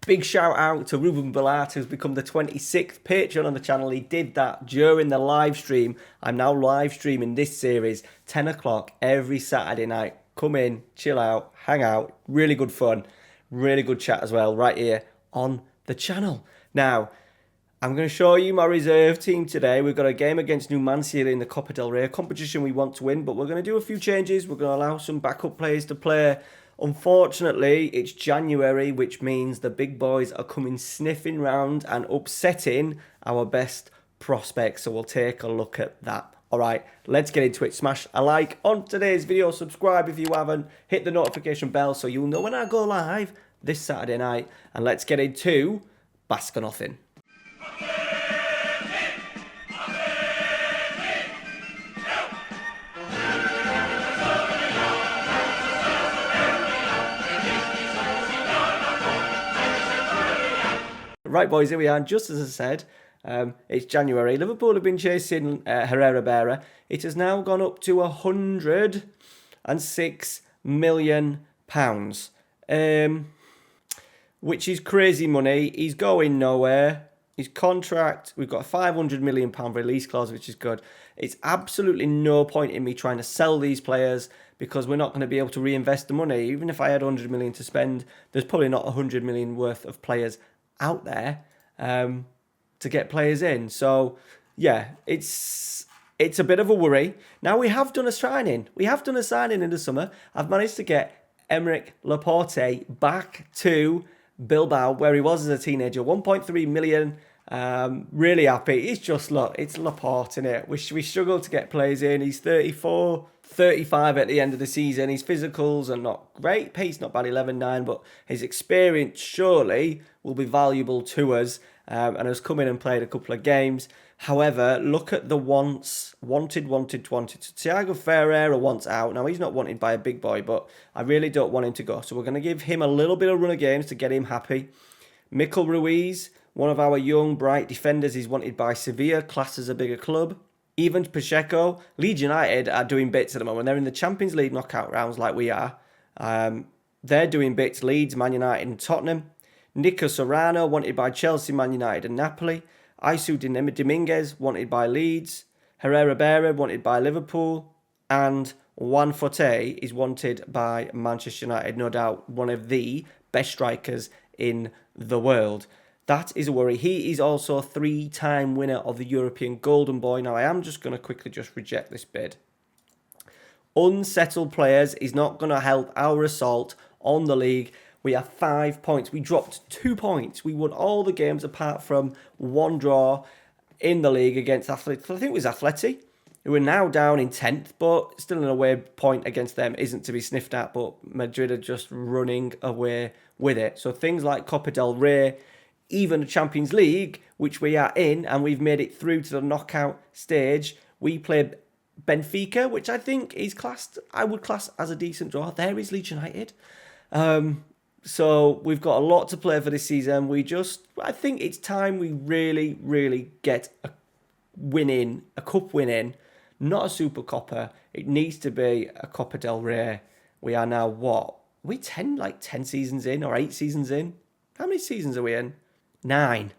Big shout out to Ruben Ballart, who's become the 26th patron on the channel. He did that during the live stream. I'm now live streaming this series, 10 o'clock every Saturday night. Come in, chill out, hang out. Really good fun. Really good chat as well, right here on the channel. Now, I'm going to show you my reserve team today. We've got a game against Numancia in the Copa del Rey, a competition we want to win, but we're going to do a few changes. We're going to allow some backup players to play. Unfortunately, it's January, which means the big boys are coming sniffing round and upsetting our best prospects. So we'll take a look at that. All right, let's get into it. Smash a like on today's video. Subscribe if you haven't. Hit the notification bell so you'll know when I go live this Saturday night. And let's get into Basque or Nothing. Right, boys, here we are. Just as I said, it's January. Liverpool have been chasing Herrera. It has now gone up to £106 million, which is crazy money. He's going nowhere. His contract, we've got a £500 million release clause, which is good. It's absolutely no point in me trying to sell these players because we're not going to be able to reinvest the money. Even if I had £100 million to spend, there's probably not £100 million worth of players out there to get players in. So yeah, it's a bit of a worry. Now we have done a signing. We have done a signing in the summer. I've managed to get Aymeric Laporte back to Bilbao, where he was as a teenager. 1.3 million. Really happy. It's just, look, it's Laporte, innit? We struggle to get players in. He's 34, 35 at the end of the season. His physicals are not great. Pace not bad, 11.9, but his experience surely will be valuable to us. And has come in and played a couple of games. However, look at the wanted. So Thiago Ferreira wants out. Now, he's not wanted by a big boy, but I really don't want him to go. So we're going to give him a little bit of run of games to get him happy. Mikel Ruiz, one of our young, bright defenders, is wanted by Sevilla, classed as a bigger club. Even Pacheco, Leeds United are doing bits at the moment. They're in the Champions League knockout rounds like we are. They're doing bits. Leeds, Man United and Tottenham. Nico Serrano, wanted by Chelsea, Man United and Napoli. Isu Dominguez, wanted by Leeds. Herrera, wanted by Liverpool. And Juan Forte is wanted by Manchester United. No doubt one of the best strikers in the world. That is a worry. He is also a 3-time winner of the European Golden Boy. Now, I am just going to quickly just reject this bid. Unsettled players is not going to help our assault on the league. We have 5 points. We dropped 2 points. We won all the games apart from one draw in the league against Athletic. I think it was Athletic, who are now down in 10th, but still an away point against them isn't to be sniffed at. But Madrid are just running away with it. So things like Copa del Rey, even the Champions League, which we are in, and we've made it through to the knockout stage. We play Benfica, which I think is classed, I would class as a decent draw. There is Leeds United. So we've got a lot to play for this season. I think it's time we really, really get a cup win in, not a Super Copa. It needs to be a Copa del Rey. We are now, what? Are we 10 seasons in or 8 seasons in? How many seasons are we in? 9.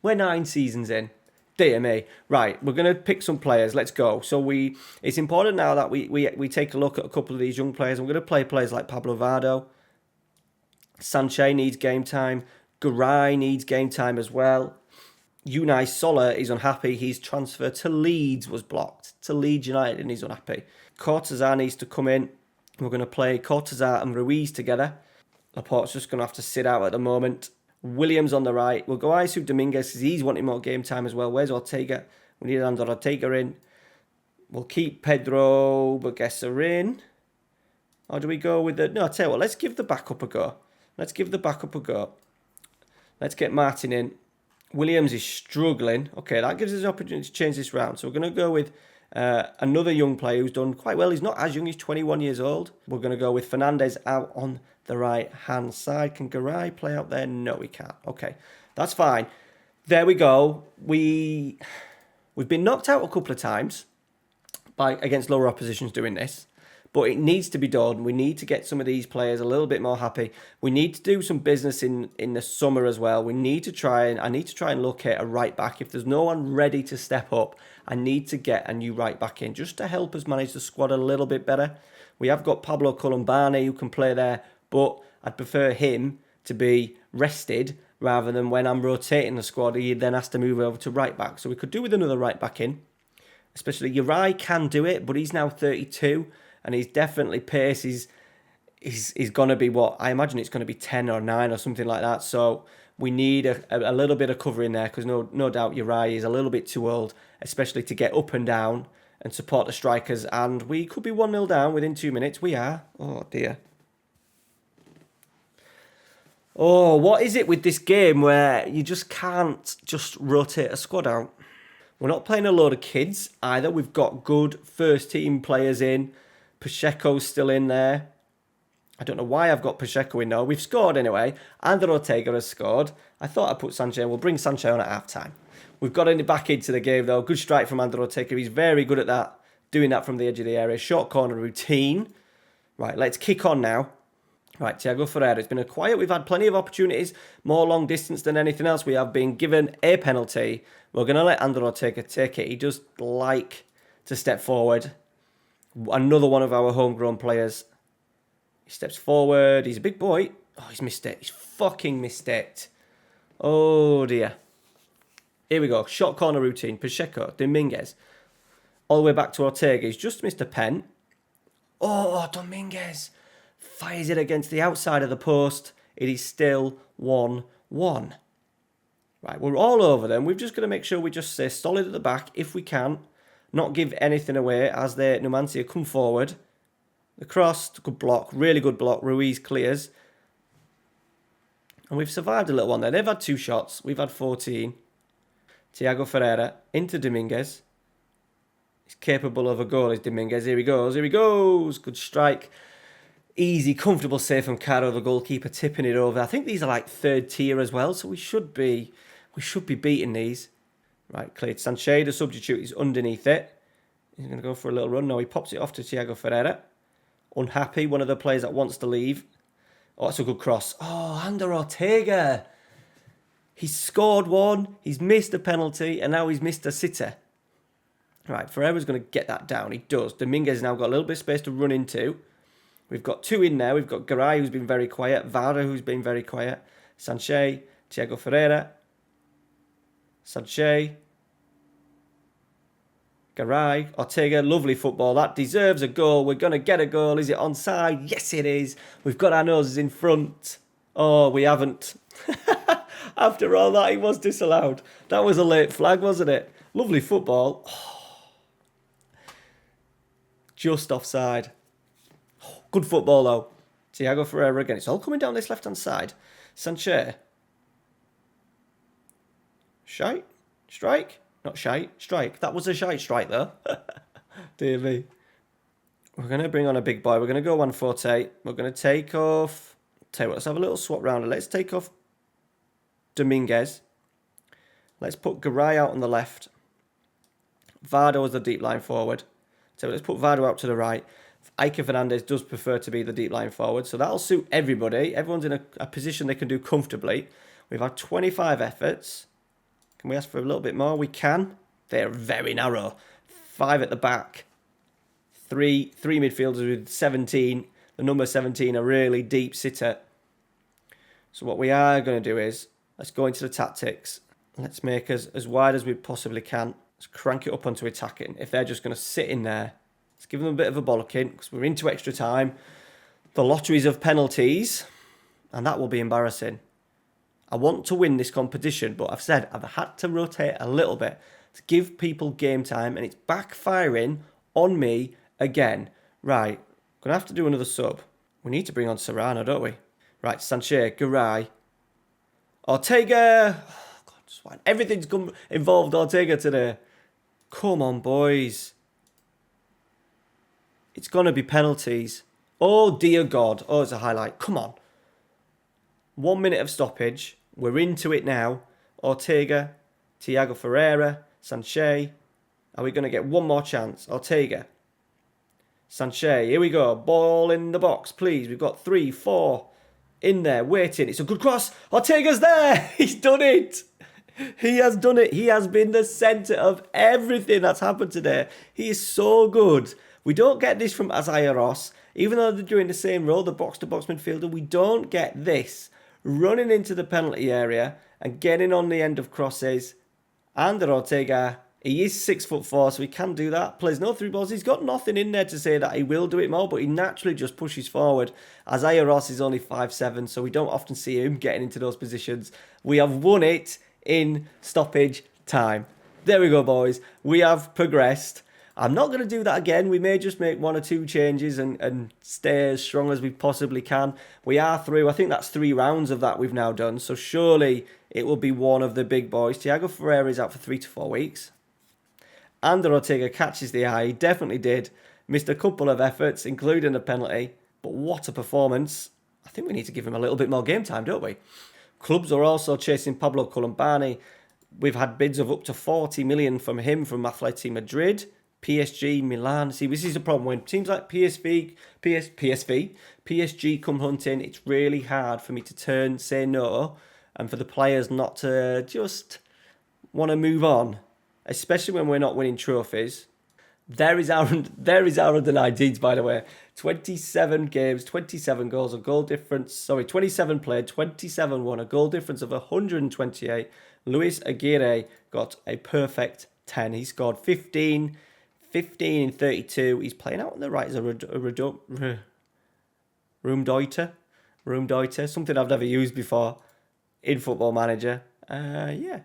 We're 9 seasons in. Dear me. Right, we're going to pick some players. Let's go. So it's important now that we take a look at a couple of these young players. I'm going to play players like Pablo Vado. Sanchez needs game time. Garay needs game time as well. Unai Sola is unhappy. His transfer to Leeds was blocked. To Leeds United, and he's unhappy. Cortazar needs to come in. We're going to play Cortazar and Ruiz together. Laporte's just going to have to sit out at the moment. Williams on the right. We'll go Isu Dominguez because he's wanting more game time as well. Where's Ortega? We need Ander Ortega in. We'll keep Pedro Burguesa in. Or do we go with the... No, I'll tell you what. Let's give the backup a go. Let's get Martin in. Williams is struggling. Okay, that gives us an opportunity to change this round. So we're going to go with another young player who's done quite well. He's not as young. He's 21 years old. We're going to go with Fernandez out on the right-hand side. Can Garay play out there? No, he can't. Okay, that's fine. There we go. We've been knocked out a couple of times against lower oppositions doing this. But it needs to be done. We need to get some of these players a little bit more happy. We need to do some business in the summer as well. I need to try and look at a right back. If there's no one ready to step up, I need to get a new right back in just to help us manage the squad a little bit better. We have got Pablo Colombani who can play there, but I'd prefer him to be rested rather than when I'm rotating the squad, he then has to move over to right back. So we could do with another right back in. Especially Uri can do it, but he's now 32 and he's definitely pace. He's going to be what? I imagine it's going to be 10 or 9 or something like that. So we need a little bit of cover in there because no doubt Uri is a little bit too old, especially to get up and down and support the strikers. And we could be 1-0 down within 2 minutes. We are. Oh, dear. Oh, what is it with this game where you just can't just rotate a squad out? We're not playing a load of kids either. We've got good first team players in. Pacheco's still in there. I don't know why I've got Pacheco in now. We've scored anyway. Ander Ortega has scored. I thought I'd put Sanchez. We'll bring Sanchez on at half-time. We've got him back into the game though. Good strike from Ander Ortega. He's very good at that. Doing that from the edge of the area. Short corner routine. Right, let's kick on now. Right, Thiago Ferreira. It's been a quiet. We've had plenty of opportunities. More long distance than anything else. We have been given a penalty. We're going to let Ander Ortega take it. He does like to step forward. Another one of our homegrown players. He steps forward. He's a big boy. Oh, he's missed it. He's fucking missed it. Oh, dear. Here we go. Short corner routine. Pacheco. Dominguez. All the way back to Ortega. He's just missed a pen. Oh, Dominguez fires it against the outside of the post. It is still 1-1. Right, we're all over them. We've just got to make sure we just stay solid at the back if we can. Not give anything away as the Numancia come forward. The cross, good block, really good block. Ruiz clears. And we've survived a little one there. They've had 2 shots. We've had 14. Thiago Ferreira into Dominguez. He's capable of a goal, is Dominguez. Here he goes. Here he goes. Good strike. Easy, comfortable save from Caro, the goalkeeper, tipping it over. I think these are like 3rd tier as well, so we should be beating these. Right, cleared. Sanchez, the substitute, is underneath it. He's going to go for a little run. No, he pops it off to Thiago Ferreira. Unhappy, one of the players that wants to leave. Oh, that's a good cross. Oh, Ander Ortega. He's scored one, he's missed a penalty, and now he's missed a sitter. Right, Ferreira's going to get that down. He does. Dominguez now got a little bit of space to run into. We've got 2 in there. We've got Garay, who's been very quiet. Vara, who's been very quiet. Sanchez, Thiago Ferreira. Sanchez. Garay, Ortega, lovely football. That deserves a goal. We're going to get a goal. Is it onside? Yes, it is. We've got our noses in front. Oh, we haven't. After all that, it was disallowed. That was a late flag, wasn't it? Lovely football. Oh. Just offside. Good football, though. Thiago Ferreira again. It's all coming down this left-hand side. Sanchez. Shite? Strike? Not shite. Strike. That was a shite strike, though. Dear me. We're going to bring on a big boy. We're going to go 1-4-8. We're going to take off... Tell you what, let's have a little swap round. Let's take off Dominguez. Let's put Garay out on the left. Vardo as the deep line forward. So let's put Vardo out to the right. Ike Fernandez does prefer to be the deep line forward, so that'll suit everybody. Everyone's in a position they can do comfortably. We've had 25 efforts. Can we ask for a little bit more? We can. They're very narrow. 5 at the back. Three midfielders with 17. The number 17, a really deep sitter. So what we are going to do is, let's go into the tactics. Let's make us as wide as we possibly can. Let's crank it up onto attacking. If they're just going to sit in there, let's give them a bit of a bollocking because we're into extra time. The lotteries of penalties, and that will be embarrassing. I want to win this competition, but I've said I've had to rotate a little bit to give people game time, and it's backfiring on me again. Right, going to have to do another sub. We need to bring on Serrano, don't we? Right, Sanchez, Garay, Ortega. Oh, God, swine. Everything's involved Ortega today. Come on, boys. It's going to be penalties. Oh, dear God. Oh, it's a highlight. Come on. 1 minute of stoppage. We're into it now. Ortega, Thiago Ferreira, Sanchez. Are we going to get one more chance? Ortega. Sanchez, here we go. Ball in the box, please. We've got 3, 4 in there, waiting. It's a good cross. Ortega's there. He's done it. He has done it. He has been the centre of everything that's happened today. He is so good. We don't get this from Isaiah Ross. Even though they're doing the same role, the box-to-box midfielder, we don't get this. Running into the penalty area and getting on the end of crosses. Ander Ortega, he is 6'4", so he can do that. Plays no through balls. He's got nothing in there to say that he will do it more, but he naturally just pushes forward. Isaiah Ross is only 5'7", so we don't often see him getting into those positions. We have won it in stoppage time. There we go, boys. We have progressed. I'm not going to do that again. We may just make 1 or 2 changes and stay as strong as we possibly can. We are through. I think that's 3 rounds of that we've now done. So surely it will be one of the big boys. Thiago Ferreira is out for 3 to 4 weeks. Ander Ortega catches the eye. He definitely did. Missed a couple of efforts, including a penalty. But what a performance. I think we need to give him a little bit more game time, don't we? Clubs are also chasing Pablo Colombani. We've had bids of up to 40 million from him from Atletico Madrid. PSG, Milan. See, this is the problem. When teams like PSG come hunting, it's really hard for me to say no, and for the players not to just want to move on, especially when we're not winning trophies. There is Aaron Deeds, by the way. 27 games, 27 goals, a goal difference. Sorry, 27 played, 27 won, a goal difference of 128. Luis Aguirre got a perfect 10. He scored 15 in 32. He's playing out on the right as a Roomdeuter, something I've never used before in Football Manager. Yeah.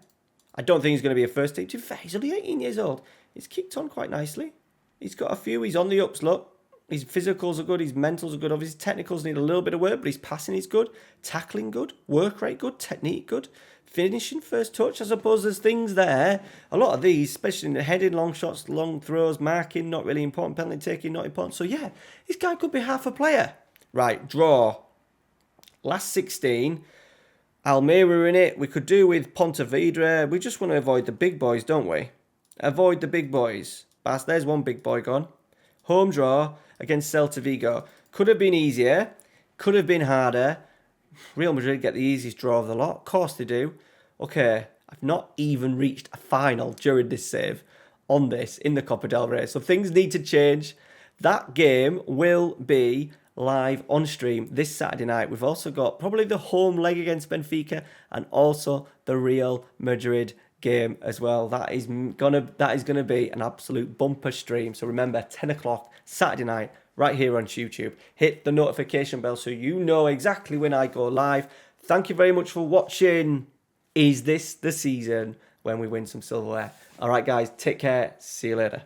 I don't think he's going to be a first team. To be fair, he's only 18 years old. He's kicked on quite nicely. He's got a few. He's on the ups, look. His physicals are good. His mentals are good. Obviously, technicals need a little bit of work, but his passing is good. Tackling good. Work rate good. Technique good. Finishing, first touch. I suppose there's things there. A lot of these, especially in the heading, long shots, long throws, marking, not really important. Penalty taking, not important. So, yeah, this guy could be half a player. Right, draw. Last 16. Almeria in it. We could do with Pontevedra. We just want to avoid the big boys, don't we? Avoid the big boys. Basque, there's one big boy gone. Home draw against Celta Vigo. Could have been easier. Could have been harder. Real Madrid get the easiest draw of the lot. Of course they do. Okay, I've not even reached a final during this save on this in the Copa del Rey. So things need to change. That game will be live on stream this Saturday night. We've also got probably the home leg against Benfica and also the Real Madrid game as well. That is gonna be an absolute bumper stream. So remember, 10 o'clock Saturday night, right here on YouTube. Hit the notification bell so you know exactly when I go live. Thank you very much for watching. Is this the season when we win some silverware? All right, guys, take care. See you later.